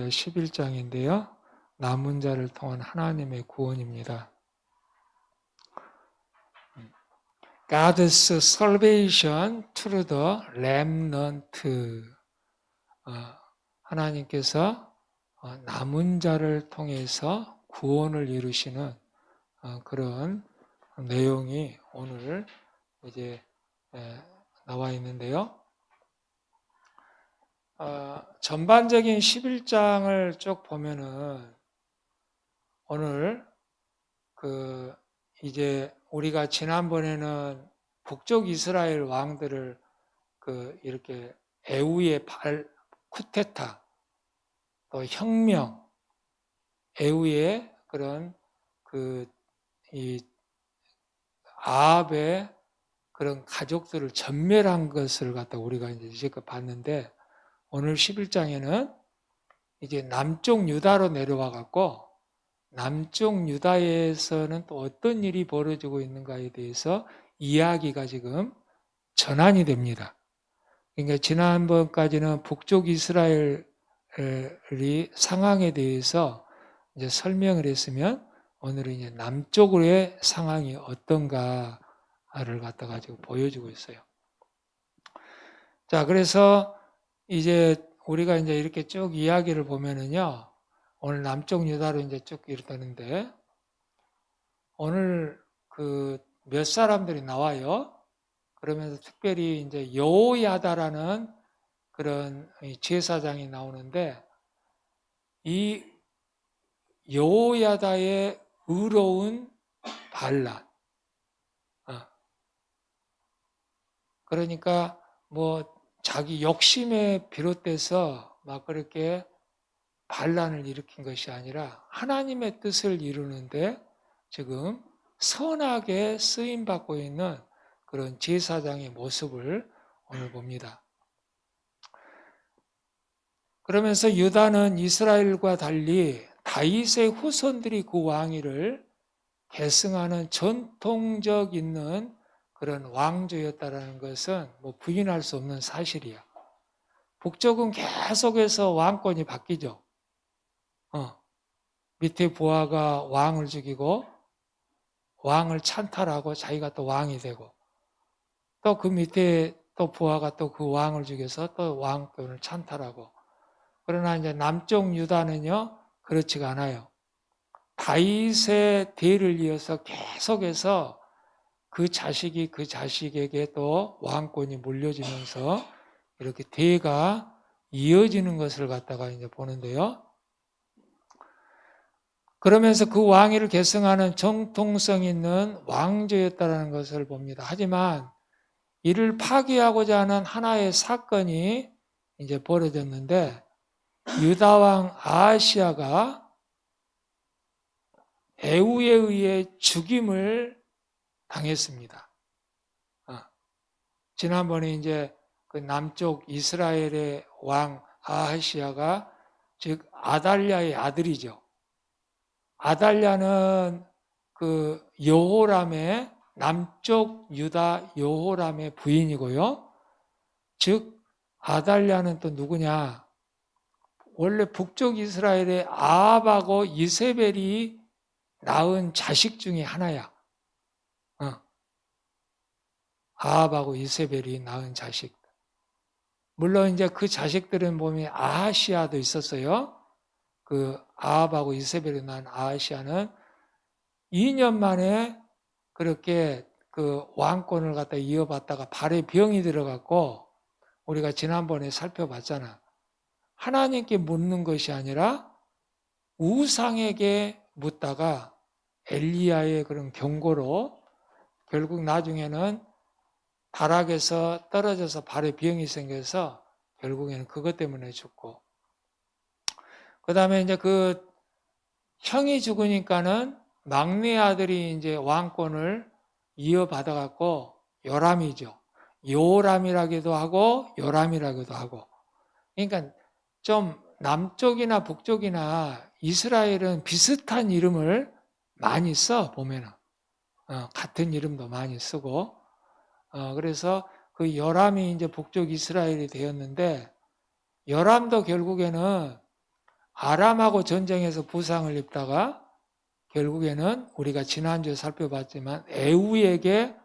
이사야 11장인데요. 남은 자를 통한 하나님의 구원입니다. God's salvation through the remnant. 하나님께서 남은 자를 통해서 구원을 이루시는 그런 내용이 오늘 이제 나와 있는데요. 전반적인 11장을 쭉 보면은 오늘 이제 우리가 지난번에는 북쪽 이스라엘 왕들을 이렇게 에후의 쿠데타, 또 혁명, 에후의 그런 이 아합의 그런 가족들을 전멸한 것을 갖다 우리가 이제 지금 봤는데, 오늘 11장에는 이제 남쪽 유다로 내려와 갖고 남쪽 유다에서는 또 어떤 일이 벌어지고 있는가에 대해서 이야기가 지금 전환이 됩니다. 그러니까 지난번까지는 북쪽 이스라엘이 상황에 대해서 이제 설명을 했으면 오늘은 이제 남쪽의 상황이 어떤가를 갖다가 지금 보여주고 있어요. 자, 그래서 이제 우리가 이제 이렇게 쭉 이야기를 보면은요, 오늘 남쪽 유다로 이제 쭉 이르다는데, 오늘 몇 사람들이 나와요. 그러면서 특별히 이제 여호야다라는 그런 제사장이 나오는데, 이 여호야다의 의로운 반란. 그러니까 뭐 자기 욕심에 비롯돼서 막 그렇게 반란을 일으킨 것이 아니라 하나님의 뜻을 이루는데 지금 선하게 쓰임받고 있는 그런 제사장의 모습을 오늘 봅니다. 그러면서 유다는 이스라엘과 달리 다윗의 후손들이 그 왕위를 계승하는 전통적 있는 그런 왕조였다라는 것은 뭐 부인할 수 없는 사실이야. 북쪽은 계속해서 왕권이 바뀌죠. 밑에 부하가 왕을 죽이고 왕을 찬탈하고 자기가 또 왕이 되고, 또 그 밑에 또 부하가 또 그 왕을 죽여서 또 왕권을 찬탈하고. 그러나 이제 남쪽 유다는요 그렇지가 않아요. 다윗의 대를 이어서 계속해서 그 자식이 그 자식에게 또 왕권이 물려지면서 이렇게 대가 이어지는 것을 갖다가 이제 보는데요. 그러면서 그 왕위를 계승하는 정통성 있는 왕조였다는 것을 봅니다. 하지만 이를 파괴하고자 하는 하나의 사건이 이제 벌어졌는데, 유다 왕 아하시야가 에후에 의해 죽임을 당했습니다. 지난번에 이제 그 남쪽 이스라엘의 왕 아하시야가 즉 아달랴의 아들이죠. 아달랴는 그 여호람의 남쪽 유다 여호람의 부인이고요. 즉 아달랴는 또 누구냐? 원래 북쪽 이스라엘의 아합하고 이세벨이 낳은 자식 중에 하나야. 아합하고 이세벨이 낳은 자식. 물론 이제 그 자식들은 보면 아하시아도 있었어요. 그 아합하고 이세벨이 낳은 아하시아는 2년 만에 그렇게 그 왕권을 갖다 이어받다가 발에 병이 들어갔고, 우리가 지난번에 살펴봤잖아. 하나님께 묻는 것이 아니라 우상에게 묻다가 엘리야의 그런 경고로 결국 나중에는 다락에서 떨어져서 발에 병이 생겨서 결국에는 그것 때문에 죽고, 그 다음에 이제 그 형이 죽으니까는 막내 아들이 이제 왕권을 이어받아갖고 요람이죠. 요람이라기도 하고 요람이라기도 하고. 그러니까 좀 남쪽이나 북쪽이나 이스라엘은 비슷한 이름을 많이 써 보면은 같은 이름도 많이 쓰고. 그래서 그 요람이 이제 북쪽 이스라엘이 되었는데, 요람도 결국에는 아람하고 전쟁에서 부상을 입다가 결국에는 우리가 지난주에 살펴봤지만 에우에게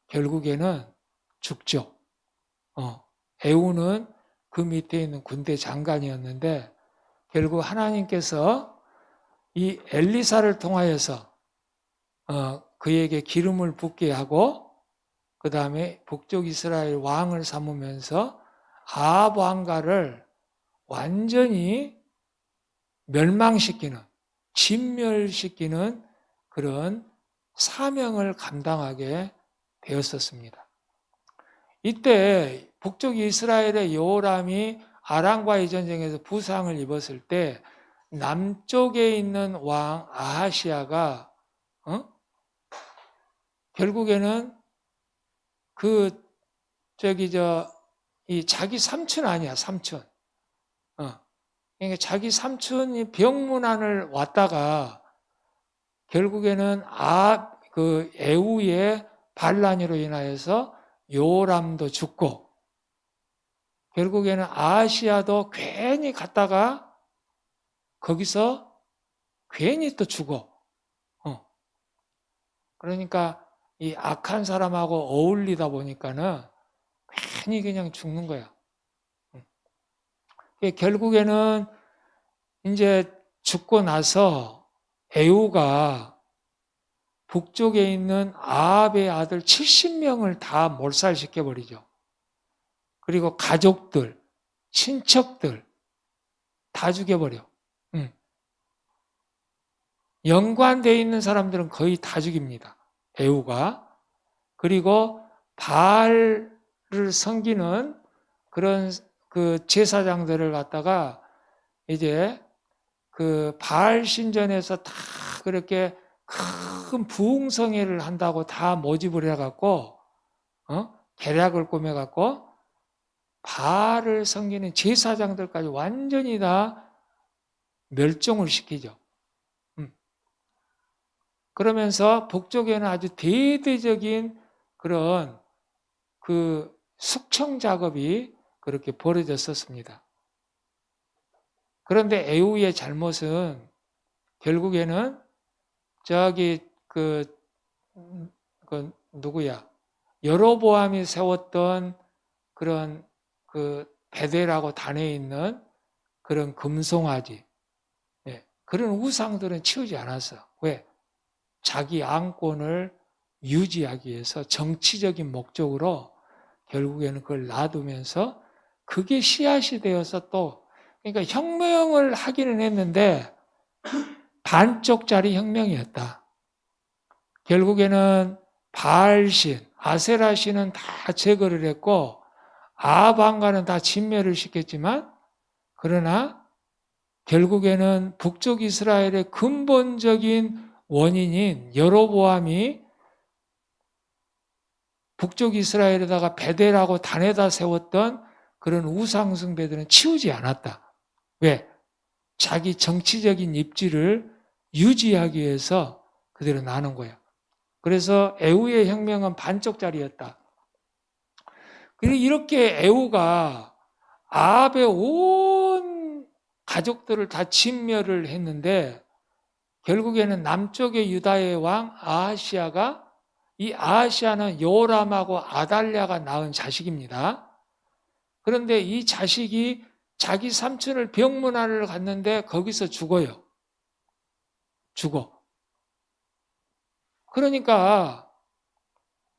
결국에는 죽죠. 에우는 그 밑에 있는 군대 장관이었는데 결국 하나님께서 이 엘리사를 통하여서 그에게 기름을 붓게 하고 그 다음에 북쪽 이스라엘 왕을 삼으면서 아합 왕가를 완전히 멸망시키는, 진멸시키는 그런 사명을 감당하게 되었었습니다. 이때 북쪽 이스라엘의 여호람이 아람과의 전쟁에서 부상을 입었을 때 남쪽에 있는 왕 아하시아가 결국에는 이 자기 삼촌 아니야, 삼촌. 그러니까 자기 삼촌이 병문안을 왔다가 결국에는 그 에우의 반란으로 인하여서 요람도 죽고 결국에는 아하시아도 괜히 갔다가 거기서 괜히 또 죽어. 그러니까 이 악한 사람하고 어울리다 보니까는 괜히 그냥 죽는 거야. 결국에는 이제 죽고 나서 에우가 북쪽에 있는 아합의 아들 70명을 다 몰살시켜버리죠. 그리고 가족들, 친척들 다 죽여버려. 연관되어 있는 사람들은 거의 다 죽입니다. 에우가. 그리고 바알을 섬기는 그런 그 제사장들을 갖다가 이제 그 바알 신전에서 다 그렇게 큰 부흥성회를 한다고 다 모집을 해갖고 계략을 꾸며갖고 바알을 섬기는 제사장들까지 완전히 다 멸종을 시키죠. 그러면서 북쪽에는 아주 대대적인 그런 그 숙청 작업이 그렇게 벌어졌었습니다. 그런데 에우의 잘못은 결국에는 누구야? 여로보암이 세웠던 그런 그 베델하고 단에 있는 그런 금송아지, 그런 우상들은 치우지 않았어. 왜? 자기 안권을 유지하기 위해서 정치적인 목적으로 결국에는 그걸 놔두면서 그게 씨앗이 되어서 또 그러니까 혁명을 하기는 했는데 반쪽짜리 혁명이었다. 결국에는 바알신, 아세라신은 다 제거를 했고 아합왕가는 다 진멸을 시켰지만 그러나 결국에는 북쪽 이스라엘의 근본적인 원인인 여로보암이 북쪽 이스라엘에다가 베델하고 단에다 세웠던 그런 우상숭배들은 치우지 않았다. 왜? 자기 정치적인 입지를 유지하기 위해서 그대로 나눈 거야. 그래서 에우의 혁명은 반쪽짜리였다. 그리고 이렇게 에우가 아합의 온 가족들을 다 진멸을 했는데 결국에는 남쪽의 유다의 왕 아하시아가 이 아하시아는 요람하고 아달랴가 낳은 자식입니다. 그런데 이 자식이 자기 삼촌을 병문안을 갔는데 거기서 죽어요. 죽어. 그러니까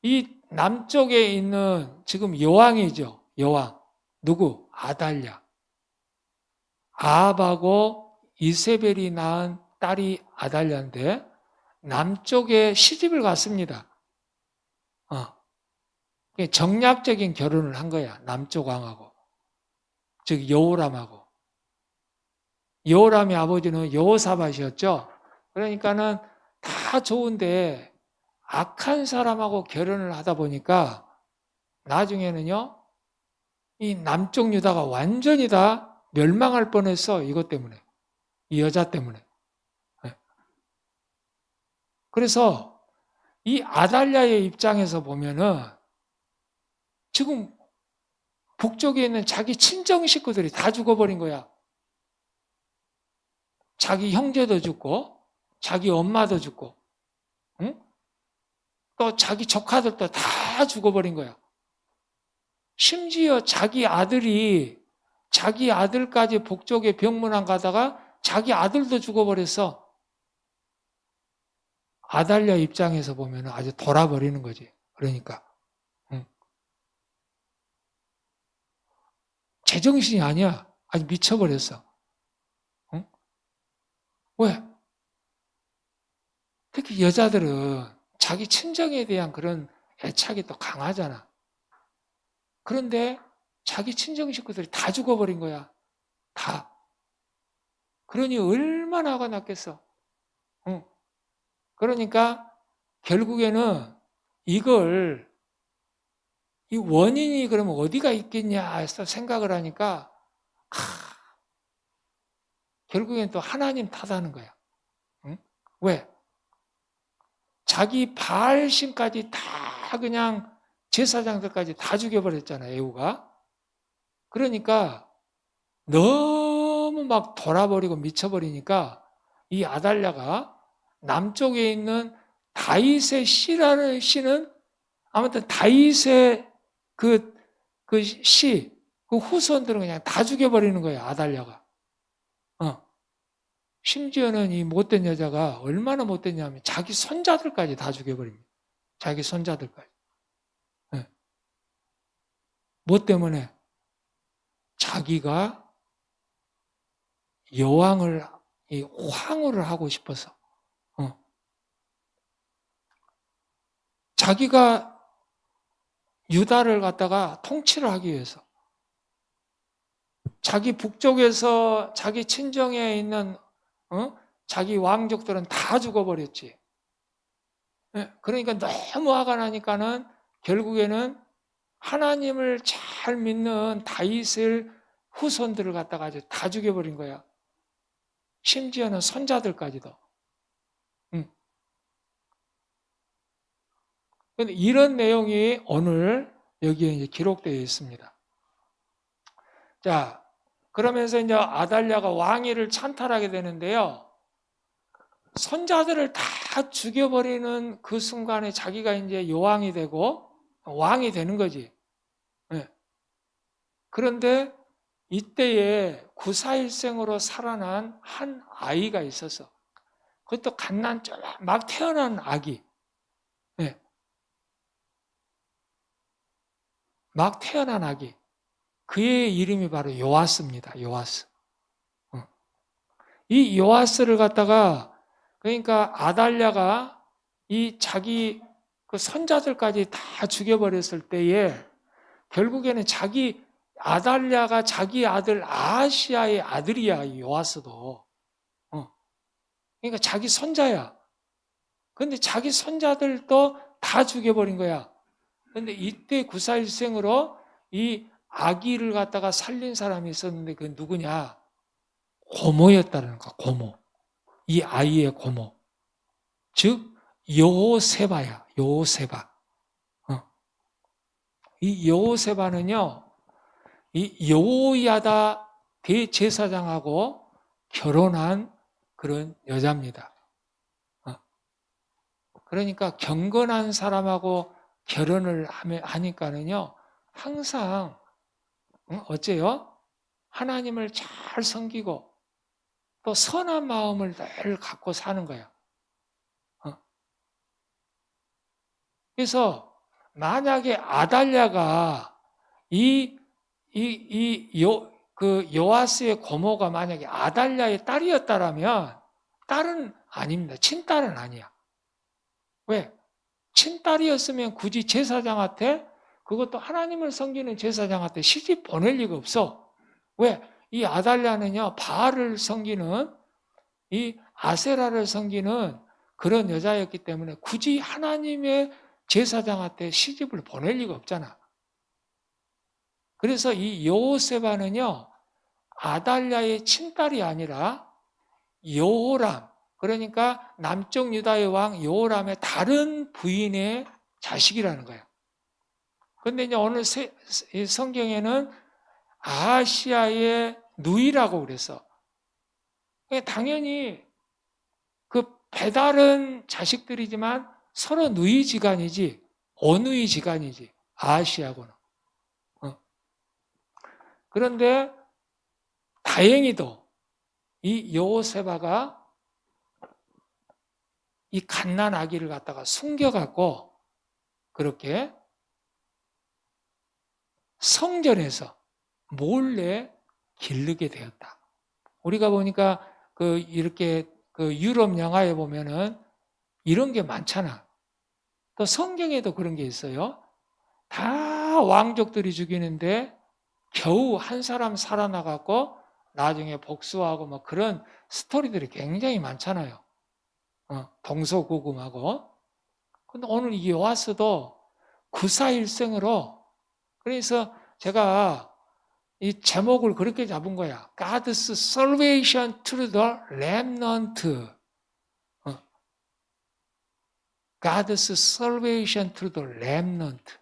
이 남쪽에 있는 지금 여왕이죠. 여왕. 누구? 아달랴. 아합하고 이세벨이 낳은 딸이 아달랴인데 남쪽에 시집을 갔습니다. 정략적인 결혼을 한 거야. 남쪽 왕하고. 즉 여호람하고. 여호람의 아버지는 여호사밧이었죠. 그러니까는 다 좋은데 악한 사람하고 결혼을 하다 보니까 나중에는요. 이 남쪽 유다가 완전히 다 멸망할 뻔했어. 이것 때문에. 이 여자 때문에. 그래서 이 아달랴의 입장에서 보면은 지금 북쪽에 있는 자기 친정 식구들이 다 죽어버린 거야. 자기 형제도 죽고 자기 엄마도 죽고, 응? 또 자기 조카들도 다 죽어버린 거야. 심지어 자기 아들까지 북쪽에 병문안 가다가 자기 아들도 죽어버렸어. 아달랴 입장에서 보면 아주 돌아버리는 거지. 그러니까 응. 제정신이 아니야. 아주 미쳐버렸어. 응? 왜? 특히 여자들은 자기 친정에 대한 그런 애착이 또 강하잖아. 그런데 자기 친정 식구들이 다 죽어버린 거야. 다. 그러니 얼마나 화가 났겠어. 응. 그러니까 결국에는 이걸, 이 원인이 그러면 어디가 있겠냐 해서 생각을 하니까 결국엔 또 하나님 탓하는 거야. 응? 왜? 자기 바알신까지 다 그냥 제사장들까지 다 죽여버렸잖아, 에후가. 그러니까 너무 막 돌아버리고 미쳐버리니까 이 아달랴가 남쪽에 있는 다윗의 씨라는 씨는 아무튼 다윗의 그 씨, 그 후손들은 그냥 다 죽여버리는 거야, 아달랴가. 심지어는 이 못된 여자가 얼마나 못됐냐면 자기 손자들까지 다 죽여버립니다. 자기 손자들까지. 네. 뭐 때문에? 자기가 여왕을, 황후를 하고 싶어서. 자기가 유다를 갖다가 통치를 하기 위해서. 자기 북쪽에서 자기 친정에 있는 자기 왕족들은 다 죽어버렸지. 그러니까 너무 화가 나니까는 결국에는 하나님을 잘 믿는 다윗을 후손들을 갖다가 아주 다 죽여버린 거야. 심지어는 손자들까지도. 근데 이런 내용이 오늘 여기에 이제 기록되어 있습니다. 자, 그러면서 이제 아달랴가 왕위를 찬탈하게 되는데요. 손자들을 다 죽여버리는 그 순간에 자기가 이제 여왕이 되고 왕이 되는 거지. 네. 그런데 이때에 구사일생으로 살아난 한 아이가 있어서 그것도 갓난 막 태어난 아기. 네. 막 태어난 아기. 그의 이름이 바로 요아스입니다. 요아스. 이 요아스를 갖다가 그러니까 아달랴가 이 자기 그 손자들까지 다 죽여버렸을 때에 결국에는 아달랴가 자기 아들 아하시아의 아들이야, 이 요아스도. 그러니까 자기 손자야. 근데 자기 손자들도 다 죽여버린 거야. 근데 이때 구사일생으로 이 아기를 갖다가 살린 사람이 있었는데 그게 누구냐? 고모였다는 거야, 고모. 이 아이의 고모. 즉, 여호세바야, 여호세바. 이 여호세바는요, 이 여호야다 대제사장하고 결혼한 그런 여자입니다. 그러니까 경건한 사람하고 결혼을 하니까는요, 항상, 어째요? 하나님을 잘 섬기고 또 선한 마음을 늘 갖고 사는 거야. 그래서 만약에 아달랴가 그 요아스의 고모가 만약에 아달랴의 딸이었다라면 딸은 아닙니다. 친딸은 아니야. 왜? 친딸이었으면 굳이 제사장한테 그것도 하나님을 섬기는 제사장한테 시집 보낼 리가 없어. 왜? 이 아달랴는요 바알을 섬기는 이 아세라를 섬기는 그런 여자였기 때문에 굳이 하나님의 제사장한테 시집을 보낼 리가 없잖아. 그래서 이 여호세바는요 아달랴의 친딸이 아니라 여호람, 그러니까 남쪽 유다의 왕 여호람의 다른 부인의 자식이라는 거야. 그런데 이제 오늘 성경에는 아하시아의 누이라고 그랬어. 당연히 그 배달은 자식들이지만 서로 누이지간이지 어누이지간이지 아하시하고는. 그런데 다행히도 이 여호세바가 이 갓난 아기를 갖다가 숨겨갖고 그렇게 성전에서 몰래 기르게 되었다. 우리가 보니까 이렇게 유럽 영화에 보면은 이런 게 많잖아. 또 성경에도 그런 게 있어요. 다 왕족들이 죽이는데 겨우 한 사람 살아나갖고 나중에 복수하고 뭐 그런 스토리들이 굉장히 많잖아요. 동서고금하고. 근데 오늘 이 요아스도 구사일생으로, 그래서 제가 이 제목을 그렇게 잡은 거야. God's salvation to the remnant. God's salvation to the remnant.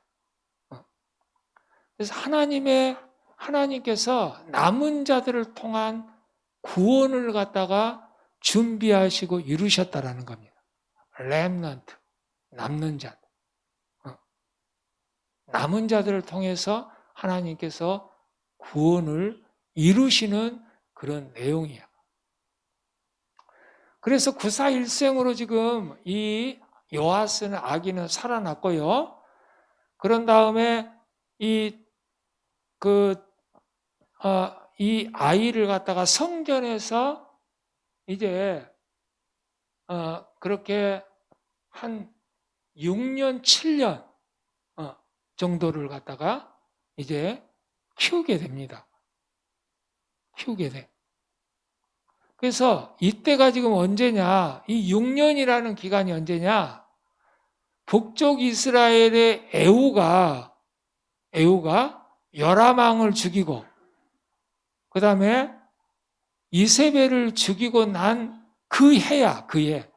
그래서 하나님께서 남은 자들을 통한 구원을 갖다가 준비하시고 이루셨다라는 겁니다. remnant, 남는 자. 남은 자들을 통해서 하나님께서 구원을 이루시는 그런 내용이야. 그래서 구사일생으로 지금 이 요아스는 아기는 살아났고요. 그런 다음에 이 아이를 갖다가 성전에서 이제 그렇게 한 6년, 7년 정도를 갖다가 이제 키우게 됩니다. 키우게 돼. 그래서 이때가 지금 언제냐? 이 6년이라는 기간이 언제냐? 북쪽 이스라엘의 에후가 여라망을 죽이고 그 다음에 이세벨을 죽이고 난 그 해야, 그 해.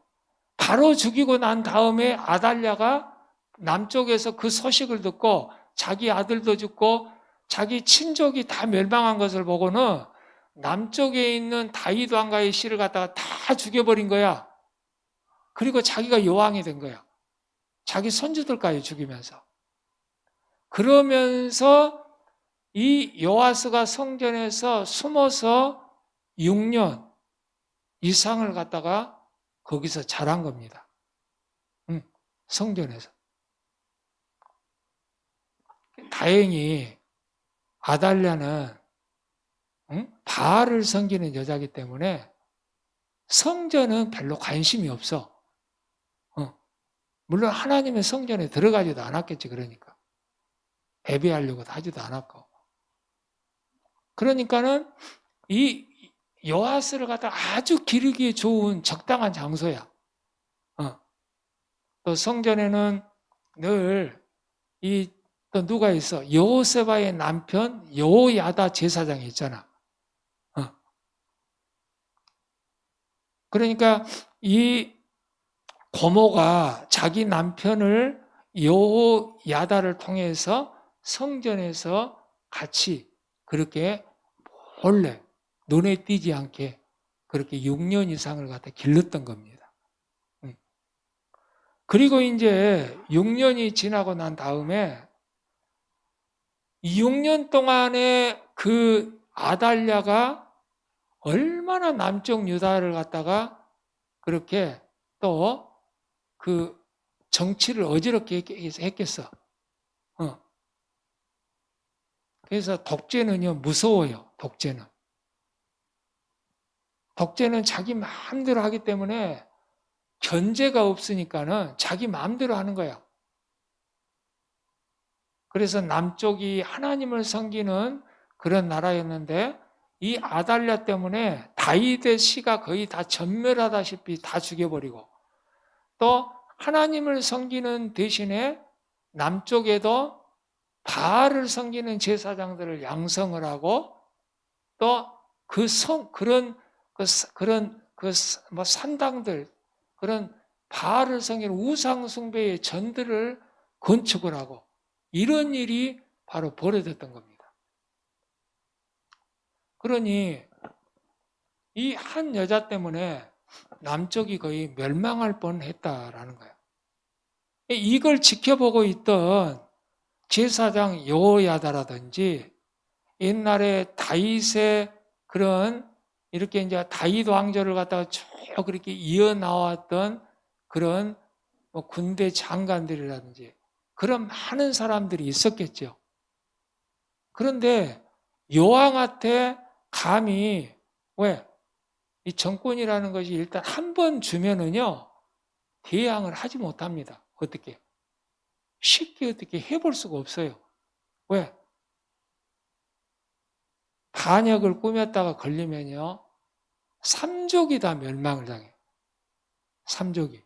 바로 죽이고 난 다음에 아달랴가 남쪽에서 그 소식을 듣고 자기 아들도 죽고 자기 친족이 다 멸망한 것을 보고는 남쪽에 있는 다윗 왕가의 씨를 갖다가 다 죽여버린 거야. 그리고 자기가 여왕이 된 거야. 자기 손주들까지 죽이면서. 그러면서 이 요아스가 성전에서 숨어서 6년 이상을 갖다가 거기서 자란 겁니다. 성전에서. 다행히 아달랴는 바알을 섬기는 여자이기 때문에 성전은 별로 관심이 없어. 물론 하나님의 성전에 들어가지도 않았겠지. 그러니까 예배하려고도 하지도 않았고. 그러니까는 이 요아스를 갖다 아주 기르기에 좋은 적당한 장소야. 또 성전에는 늘 또 누가 있어? 여호세바의 남편 여호야다 제사장이 있잖아. 그러니까 이 고모가 자기 남편을 여호야다를 통해서 성전에서 같이 그렇게 몰래 눈에 띄지 않게 그렇게 6년 이상을 갖다 길렀던 겁니다. 그리고 이제 6년이 지나고 난 다음에 6년 동안에 그 아달랴가 얼마나 남쪽 유다를 갖다가 그렇게 또 그 정치를 어지럽게 했겠어. 그래서 독재는요, 무서워요, 독재는. 독재는 자기 마음대로 하기 때문에 견제가 없으니까는 자기 마음대로 하는 거야. 그래서 남쪽이 하나님을 섬기는 그런 나라였는데 이 아달랴 때문에 다윗의 씨가 거의 다 전멸하다시피 다 죽여버리고 또 하나님을 섬기는 대신에 남쪽에도 바알을 섬기는 제사장들을 양성을 하고 또 뭐 산당들 그런 바알을 섬기는 우상 숭배의 전들을 건축을 하고 이런 일이 바로 벌어졌던 겁니다. 그러니 이 한 여자 때문에 남쪽이 거의 멸망할 뻔했다라는 거예요. 이걸 지켜보고 있던 제사장 여호야다라든지 옛날에 다윗의 그런 이렇게 이제 다윗 왕조를 갖다가 쭉 그렇게 이어 나왔던 그런 뭐 군대 장관들이라든지 그런 많은 사람들이 있었겠죠. 그런데 여왕한테 감히 왜? 이 정권이라는 것이 일단 한 번 주면은요 대항을 하지 못합니다. 어떻게? 쉽게 어떻게 해볼 수가 없어요. 왜? 반역을 꾸몄다가 걸리면요 3족이 다 멸망을 당해요. 3족이.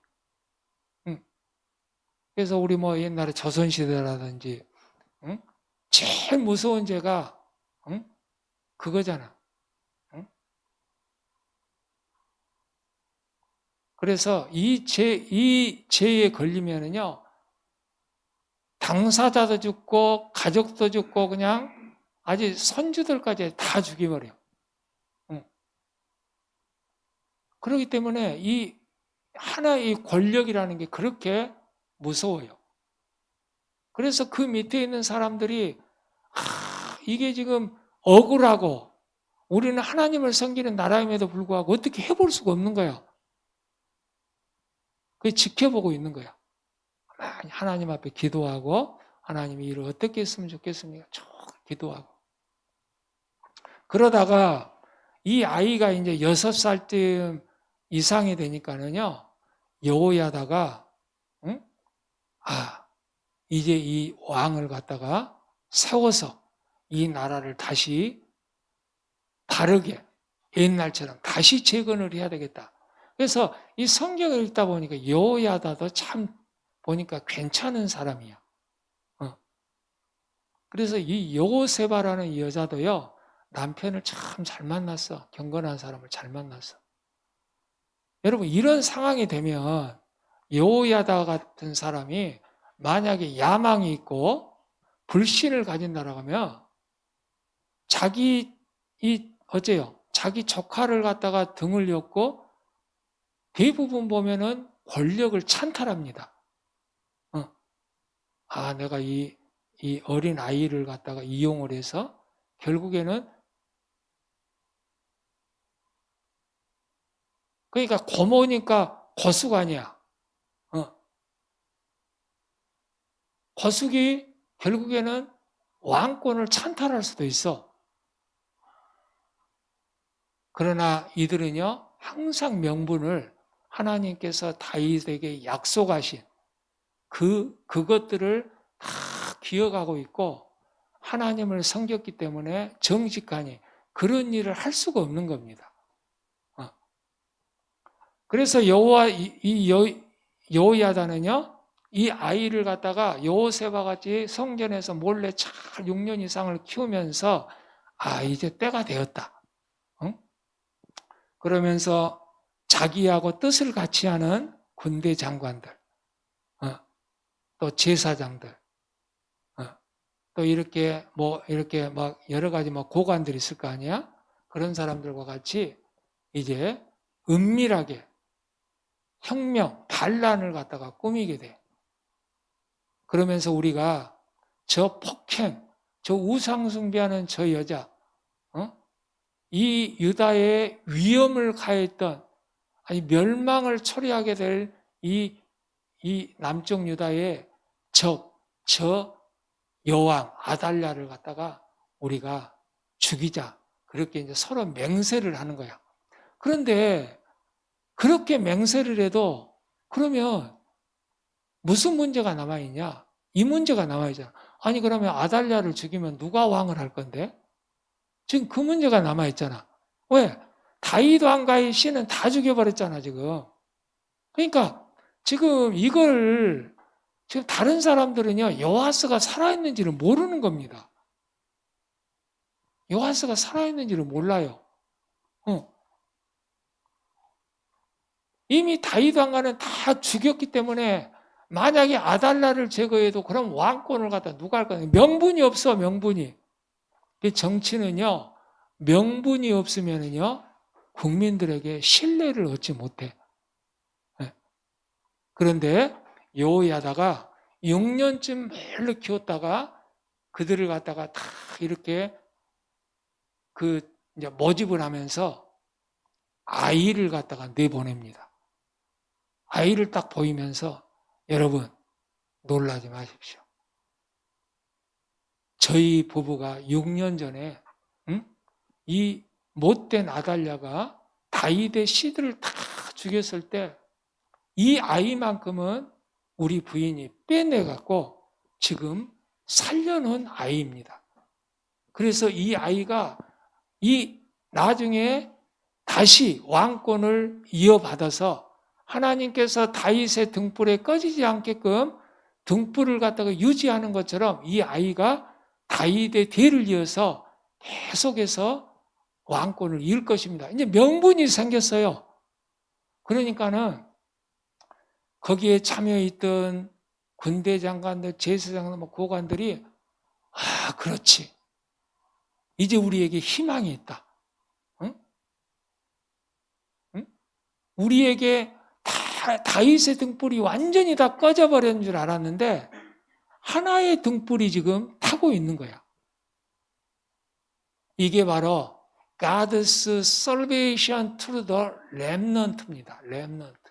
그래서 우리 뭐 옛날에 조선시대라든지 제일 무서운 죄가 그거잖아. 그래서 이 죄에 걸리면은요 당사자도 죽고 가족도 죽고 그냥 아주 선주들까지 다 죽여버려요. 그렇기 때문에 이 하나의 권력이라는 게 그렇게 무서워요. 그래서 그 밑에 있는 사람들이 이게 지금 억울하고 우리는 하나님을 섬기는 나라임에도 불구하고 어떻게 해볼 수가 없는 거야. 그게 지켜보고 있는 거야. 하나님 앞에 기도하고 하나님이 일을 어떻게 했으면 좋겠습니까? 쭉 기도하고. 그러다가 이 아이가 이제 6살쯤 이상이 되니까는요 여호야다가 이제 이 왕을 갖다가 세워서 이 나라를 다시 바르게 옛날처럼 다시 재건을 해야 되겠다. 그래서 이 성경을 읽다 보니까 여호야다도 참 보니까 괜찮은 사람이야. 그래서 이 여호세바라는 여자도요 남편을 참 잘 만났어. 경건한 사람을 잘 만났어. 여러분 이런 상황이 되면 여호야다 같은 사람이 만약에 야망이 있고 불신을 가진다라고 하면 어째요? 자기 조카를 갖다가 등을 엮고 대부분 보면은 권력을 찬탈합니다. 내가 이 어린 아이를 갖다가 이용을 해서 결국에는 그러니까 고모니까 거수가 아니야. 거수기 결국에는 왕권을 찬탈할 수도 있어. 그러나 이들은요 항상 명분을 하나님께서 다윗에게 약속하신 그것들을 다 기억하고 있고 하나님을 섬겼기 때문에 정직하니 그런 일을 할 수가 없는 겁니다. 그래서 여호야다는요 이 아이를 갖다가 여호세바 같이 성전에서 몰래 잘 6년 이상을 키우면서 이제 때가 되었다. 그러면서 자기하고 뜻을 같이 하는 군대 장관들, 또 제사장들, 또 이렇게 막 여러 가지 고관들이 있을 거 아니야? 그런 사람들과 같이 이제 은밀하게 혁명, 반란을 갖다가 꾸미게 돼. 그러면서 우리가 저 폭행, 저 우상숭배하는 저 여자, 이 위험을 가했던 멸망을 초래하게 될 이 남쪽 유다의 저 여왕 아달랴를 갖다가 우리가 죽이자. 그렇게 이제 서로 맹세를 하는 거야. 그런데 그렇게 맹세를 해도 그러면 무슨 문제가 남아있냐? 이 문제가 남아있잖아. 그러면 아달랴를 죽이면 누가 왕을 할 건데? 지금 그 문제가 남아있잖아. 왜? 다윗 왕가의 씨는 다 죽여버렸잖아, 지금. 그러니까 지금 이걸 지금 다른 사람들은요, 여호아스가 살아있는지를 모르는 겁니다. 여호아스가 살아있는지를 몰라요. 이미 다윗 왕가는 다 죽였기 때문에 만약에 아달랴를 제거해도 그럼 왕권을 갖다 누가 할 거냐? 명분이 없어, 명분이. 정치는요, 명분이 없으면은요, 국민들에게 신뢰를 얻지 못해. 그런데 여호야다가 6년쯤 매일 키웠다가 그들을 갖다가 다 이렇게 이제 모집을 하면서 아이를 갖다가 내보냅니다. 아이를 딱 보이면서 여러분 놀라지 마십시오. 저희 부부가 6년 전에 이 못된 아달랴가 다윗의 씨들을 다 죽였을 때 이 아이만큼은 우리 부인이 빼내갖고 지금 살려놓은 아이입니다. 그래서 이 아이가 나중에 다시 왕권을 이어받아서 하나님께서 다윗의 등불에 꺼지지 않게끔 등불을 갖다가 유지하는 것처럼 이 아이가 다윗의 뒤를 이어서 계속해서 왕권을 이을 것입니다. 이제 명분이 생겼어요. 그러니까는 거기에 참여했던 군대 장관들, 제사장들, 고관들이 그렇지. 이제 우리에게 희망이 있다. 응? 응? 우리에게 다윗의 등불이 완전히 다 꺼져버린 줄 알았는데 하나의 등불이 지금 타고 있는 거야. 이게 바로 God's salvation to the remnant입니다. remnant.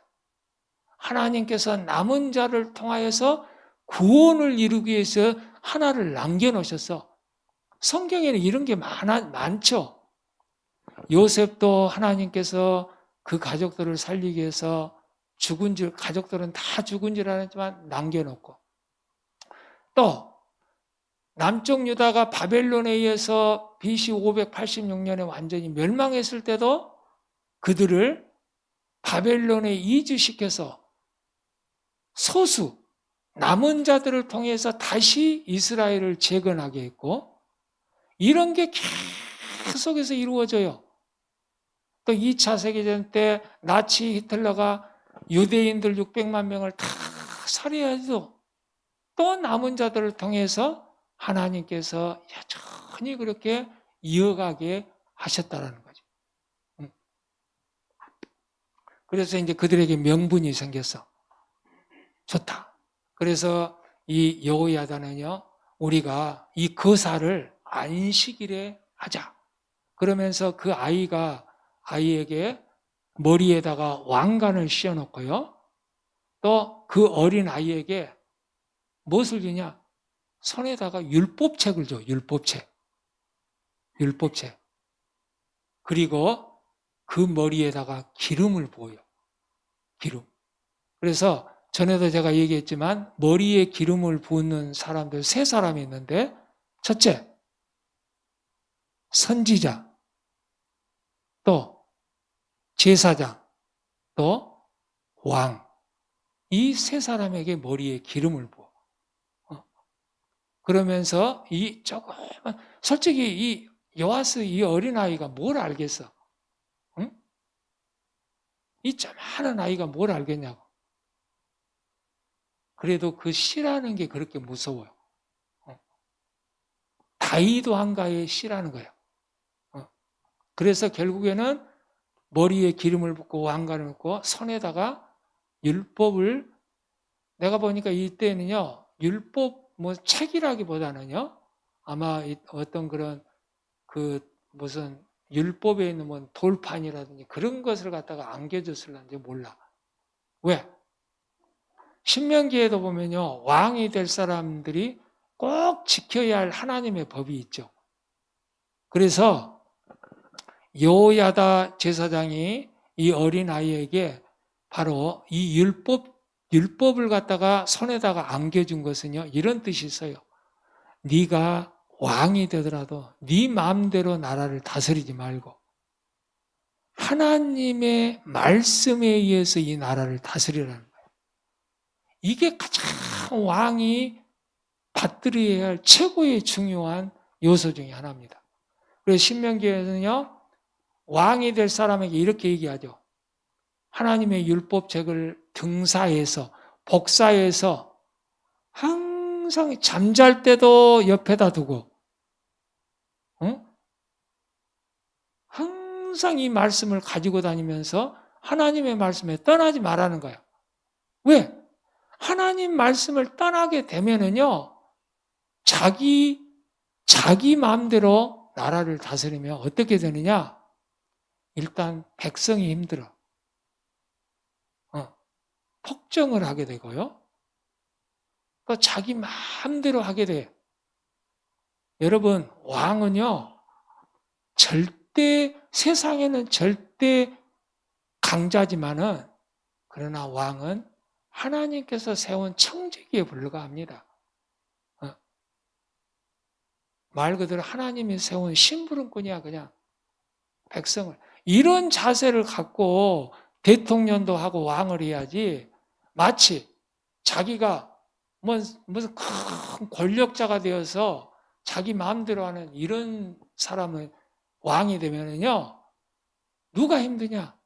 하나님께서 남은 자를 통하여서 구원을 이루기 위해서 하나를 남겨놓으셔서 성경에는 이런 게 많죠. 요셉도 하나님께서 그 가족들을 살리기 위해서 가족들은 다 죽은 줄 알았지만 남겨놓고 또 남쪽 유다가 바벨론에 의해서 BC 586년에 완전히 멸망했을 때도 그들을 바벨론에 이주시켜서 소수 남은 자들을 통해서 다시 이스라엘을 재건하게 했고 이런 게 계속해서 이루어져요. 또 2차 세계대전 때 나치 히틀러가 유대인들 600만 명을 다 살해해도 또 남은 자들을 통해서 하나님께서 여전히 그렇게 이어가게 하셨다라는 거죠. 그래서 이제 그들에게 명분이 생겼어. 좋다. 그래서 이 여호야다는요, 우리가 이 거사를 안식일에 하자. 그러면서 그 아이에게 머리에다가 왕관을 씌워놓고요. 또 그 어린 아이에게 무엇을 주냐? 손에다가 율법책을 줘. 율법책. 그리고 그 머리에다가 기름을 부어요. 기름. 그래서 전에도 제가 얘기했지만 머리에 기름을 부는 사람들 3사람이 있는데 첫째, 선지자, 또 제사장, 또 왕. 이 3사람에게 머리에 기름을 부어. 그러면서 솔직히 이 요아스 이 어린아이가 뭘 알겠어? 응? 이 조그마한 아이가 뭘 알겠냐고. 그래도 그 씨라는 게 그렇게 무서워요. 다이도 한가에 씨라는 거예요. 그래서 결국에는 머리에 기름을 붓고 왕관을 붓고 손에다가 율법을 내가 보니까 이때는요 율법 책이라기보다는요 아마 어떤 그런 무슨 율법에 있는 돌판이라든지 그런 것을 갖다가 안겨줬을런지 몰라. 왜? 신명기에도 보면요 왕이 될 사람들이 꼭 지켜야 할 하나님의 법이 있죠. 그래서 여호야다 제사장이 이 어린 아이에게 바로 이 율법을 갖다가 손에다가 안겨준 것은요 이런 뜻이 있어요. 네가 왕이 되더라도 네 마음대로 나라를 다스리지 말고 하나님의 말씀에 의해서 이 나라를 다스리라는 거예요. 이게 가장 왕이 받들어야 할 최고의 중요한 요소 중에 하나입니다. 그래서 신명기에서는요 왕이 될 사람에게 이렇게 얘기하죠. 하나님의 율법책을 등사해서 복사해서 항상 잠잘 때도 옆에다 두고 항상 항상 이 말씀을 가지고 다니면서 하나님의 말씀에 떠나지 말라는 거예요. 왜? 하나님 말씀을 떠나게 되면은요, 자기 마음대로 나라를 다스리면 어떻게 되느냐? 일단 백성이 힘들어. 폭정을 하게 되고요. 또 자기 마음대로 하게 돼요. 여러분, 왕은요, 세상에는 절대 강자지만은, 그러나 왕은 하나님께서 세운 청지기에 불과합니다. 말 그대로 하나님이 세운 심부름꾼이야, 그냥. 백성을. 이런 자세를 갖고 대통령도 하고 왕을 해야지, 마치 자기가 무슨 큰 권력자가 되어서 자기 마음대로 하는 이런 사람은 왕이 되면은요, 누가 힘드냐?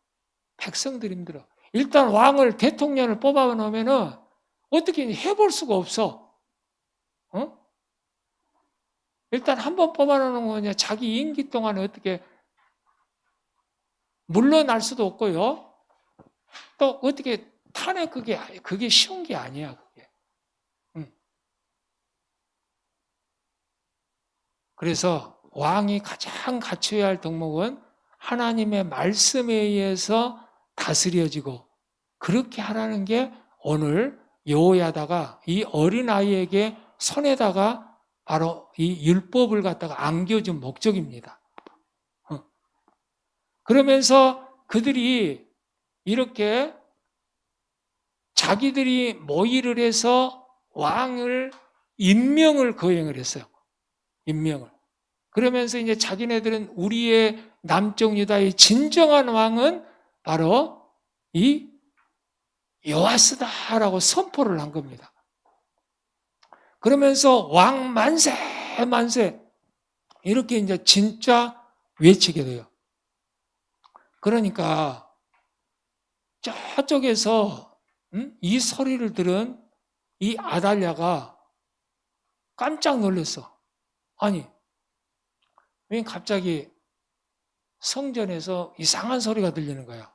백성들이 힘들어. 일단 왕을, 대통령을 뽑아 놓으면은 어떻게 해볼 수가 없어. 일단 한번 뽑아 놓는 거냐, 자기 임기 동안에 어떻게 물러날 수도 없고요. 또 어떻게 탄핵, 그게 쉬운 게 아니야, 그게. 그래서 왕이 가장 갖춰야 할 덕목은 하나님의 말씀에 의해서 다스려지고, 그렇게 하라는 게 오늘 여호야다가 이 어린아이에게 손에다가 바로 이 율법을 갖다가 안겨준 목적입니다. 그러면서 그들이 이렇게 자기들이 모의를 해서 왕을 임명을 거행을 했어요. 임명을. 그러면서 이제 자기네들은 우리의 남쪽 유다의 진정한 왕은 바로 이 여호와스다라고 선포를 한 겁니다. 그러면서 왕 만세 만세 이렇게 이제 진짜 외치게 돼요. 그러니까 저쪽에서 이 소리를 들은 이 아달랴가 깜짝 놀랐어. 아니, 왜 갑자기 성전에서 이상한 소리가 들리는 거야.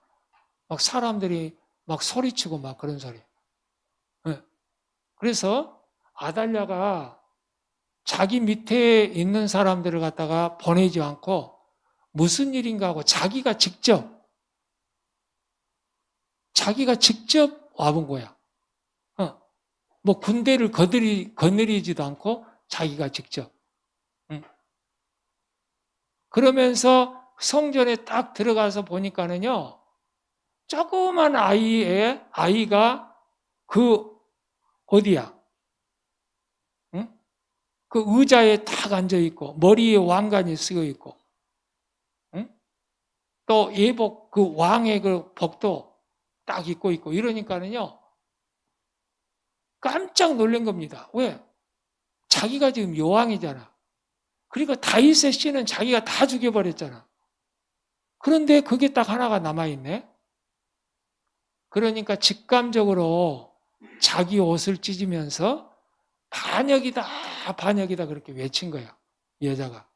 막 사람들이 막 소리치고 막 그런 소리. 그래서 아달랴가 자기 밑에 있는 사람들을 갖다가 보내지 않고 무슨 일인가 하고 자기가 직접 와본 거야. 뭐 군대를 거느리지도 않고 자기가 직접. 그러면서 성전에 딱 들어가서 보니까는요, 조그만 아이가 어디야? 응? 그 의자에 딱 앉아 있고, 머리에 왕관이 쓰여 있고, 응? 또 예복, 그 왕의 그 복도 딱 입고 있고, 이러니까는요, 깜짝 놀란 겁니다. 왜? 자기가 지금 여왕이잖아. 그러니까 다윗의 씨는 자기가 다 죽여버렸잖아. 그런데 그게 딱 하나가 남아있네. 그러니까 직감적으로 자기 옷을 찢으면서 반역이다, 반역이다 그렇게 외친 거야. 여자가.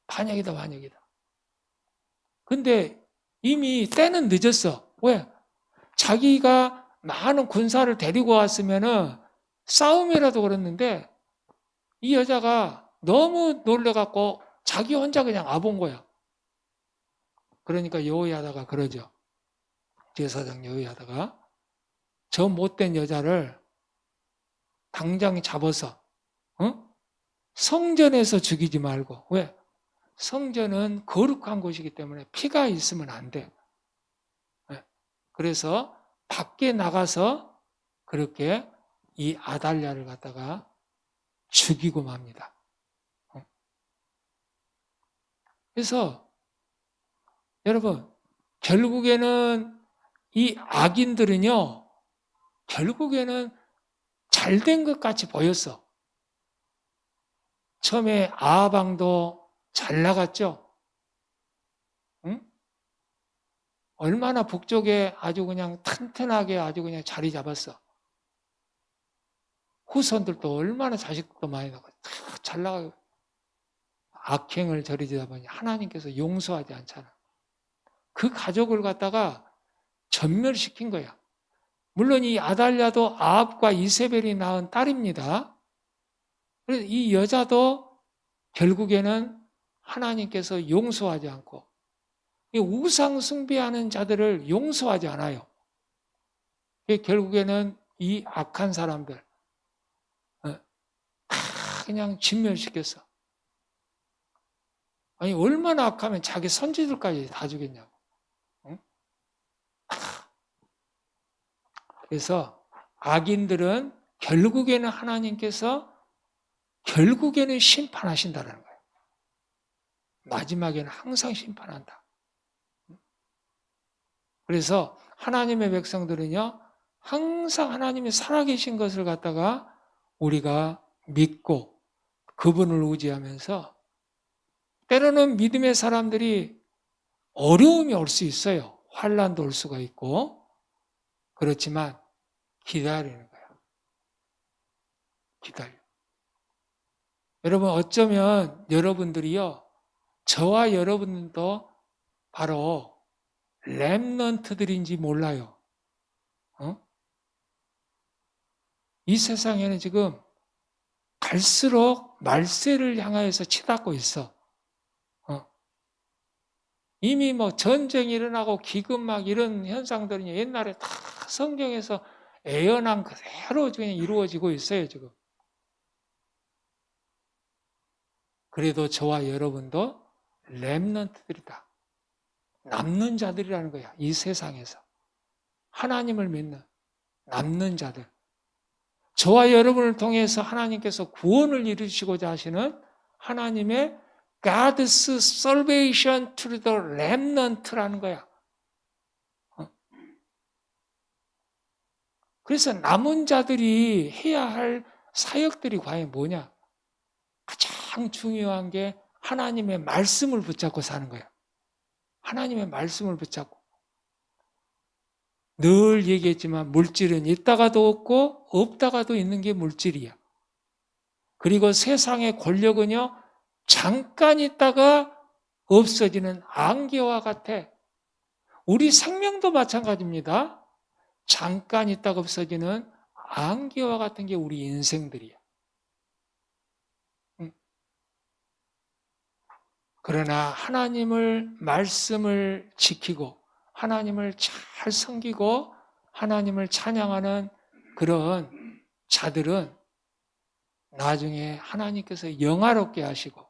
반역이다, 반역이다. 근데 이미 때는 늦었어. 왜? 자기가 많은 군사를 데리고 왔으면은 싸움이라도 그랬는데 이 여자가 너무 놀래갖고 자기 혼자 그냥 와본 거야. 그러니까 여호야다가 그러죠. 제사장 여호야다가 저 못된 여자를 당장 잡아서 성전에서 죽이지 말고. 왜? 성전은 거룩한 곳이기 때문에 피가 있으면 안 돼. 그래서 밖에 나가서 그렇게 이 아달랴를 갖다가 죽이고 맙니다. 그래서 여러분, 결국에는 이 악인들은요, 결국에는 잘된 것 같이 보였어. 처음에 아합 왕도 잘 나갔죠. 응? 얼마나 북쪽에 아주 그냥 튼튼하게 아주 그냥 자리 잡았어. 후손들도 얼마나 자식도 많이 나고 잘 나가고 악행을 저지르다 보니 하나님께서 용서하지 않잖아. 그 가족을 갖다가 전멸시킨 거야. 물론 이 아달랴도 아합과 이세벨이 낳은 딸입니다. 그래서 이 여자도 결국에는 하나님께서 용서하지 않고 이 우상 숭배하는 자들을 용서하지 않아요. 결국에는 이 악한 사람들 다 그냥 진멸시켰어. 아니 얼마나 악하면 자기 선지들까지 다 죽였냐고. 응? 그래서 악인들은 결국에는 하나님께서 결국에는 심판하신다는 거예요. 마지막에는 항상 심판한다. 그래서 하나님의 백성들은요, 항상 하나님이 살아계신 것을 갖다가 우리가 믿고 그분을 의지하면서 때로는 믿음의 사람들이 어려움이 올 수 있어요. 환난도 올 수가 있고 그렇지만 기다리는 거예요. 기다려. 여러분 어쩌면 여러분들이요, 저와 여러분도 바로 렘넌트들인지 몰라요. 이 세상에는 지금 갈수록 말세를 향하여서 치닫고 있어. 이미 뭐 전쟁이 일어나고 기근 막 이런 현상들은 옛날에 다 성경에서 예언한 그대로 그냥 이루어지고 있어요, 지금. 그래도 저와 여러분도 렘넌트들이다. 남는 자들이라는 거야, 이 세상에서. 하나님을 믿는 남는 자들. 저와 여러분을 통해서 하나님께서 구원을 이루시고자 하시는 하나님의 God's salvation to the remnant라는 거야. 그래서 남은 자들이 해야 할 사역들이 과연 뭐냐? 가장 중요한 게 하나님의 말씀을 붙잡고 사는 거야. 하나님의 말씀을 붙잡고. 늘 얘기했지만 물질은 있다가도 없고 없다가도 있는 게 물질이야. 그리고 세상의 권력은요, 잠깐 있다가 없어지는 안개와 같아. 우리 생명도 마찬가지입니다. 잠깐 있다가 없어지는 안개와 같은 게 우리 인생들이야. 그러나 하나님을 말씀을 지키고 하나님을 잘 섬기고 하나님을 찬양하는 그런 자들은 나중에 하나님께서 영화롭게 하시고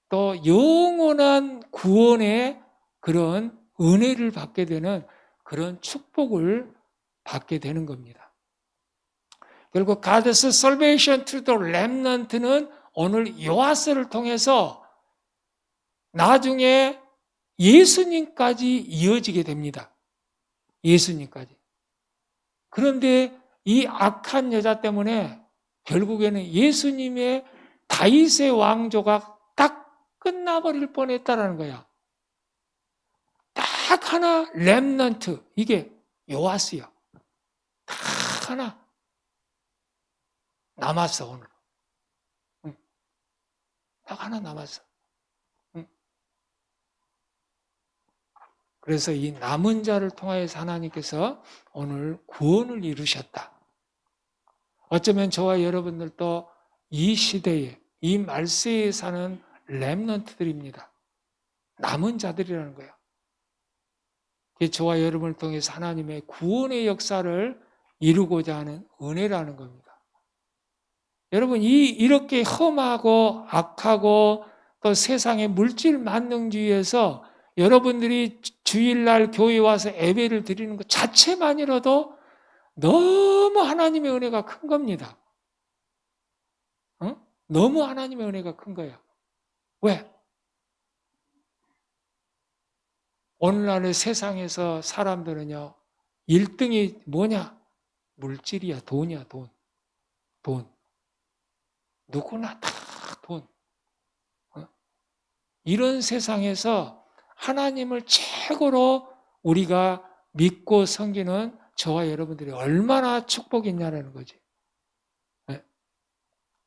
또 영원한 구원의 그런 은혜를 받게 되는 그런 축복을 받게 되는 겁니다. 결국 God's salvation to the remnant는 오늘 요하스를 통해서 나중에 예수님까지 이어지게 됩니다. 예수님까지. 그런데 이 악한 여자 때문에 결국에는 예수님의 다윗의 왕조가 딱 끝나버릴 뻔했다는 거야. 딱 하나 렘넌트, 이게 요하스야. 딱 하나 남았어 오늘. 딱 하나 남았어. 그래서 이 남은 자를 통하여서 하나님께서 오늘 구원을 이루셨다. 어쩌면 저와 여러분들도 이 시대에, 이 말세에 사는 렘넌트들입니다. 남은 자들이라는 거예요. 저와 여러분을 통해서 하나님의 구원의 역사를 이루고자 하는 은혜라는 겁니다. 여러분, 이렇게 험하고 악하고 또 세상의 물질 만능주의에서 여러분들이 주일날 교회 와서 예배를 드리는 것 자체만이라도 너무 하나님의 은혜가 큰 겁니다. 너무 하나님의 은혜가 큰 거야. 왜? 오늘날의 세상에서 사람들은요, 1등이 뭐냐? 물질이야, 돈이야, 돈. 돈. 누구나 다 돈. 이런 세상에서 하나님을 최고로 우리가 믿고 섬기는 저와 여러분들이 얼마나 축복이 있냐는 거지.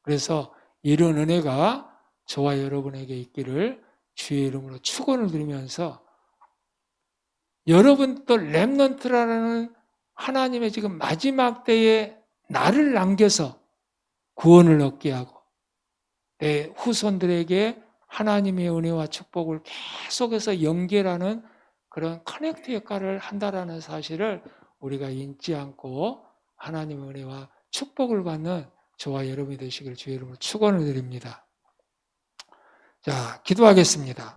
그래서 이런 은혜가 저와 여러분에게 있기를 주의 이름으로 축원을 드리면서 여러분도 렘넌트라는 하나님의 지금 마지막 때에 나를 남겨서 구원을 얻게 하고 내 후손들에게 하나님의 은혜와 축복을 계속해서 연결하는 그런 커넥트 역할을 한다라는 사실을 우리가 잊지 않고 하나님의 은혜와 축복을 받는 저와 여러분이 되시기를 주의 이름으로 축원을 드립니다. 자, 기도하겠습니다.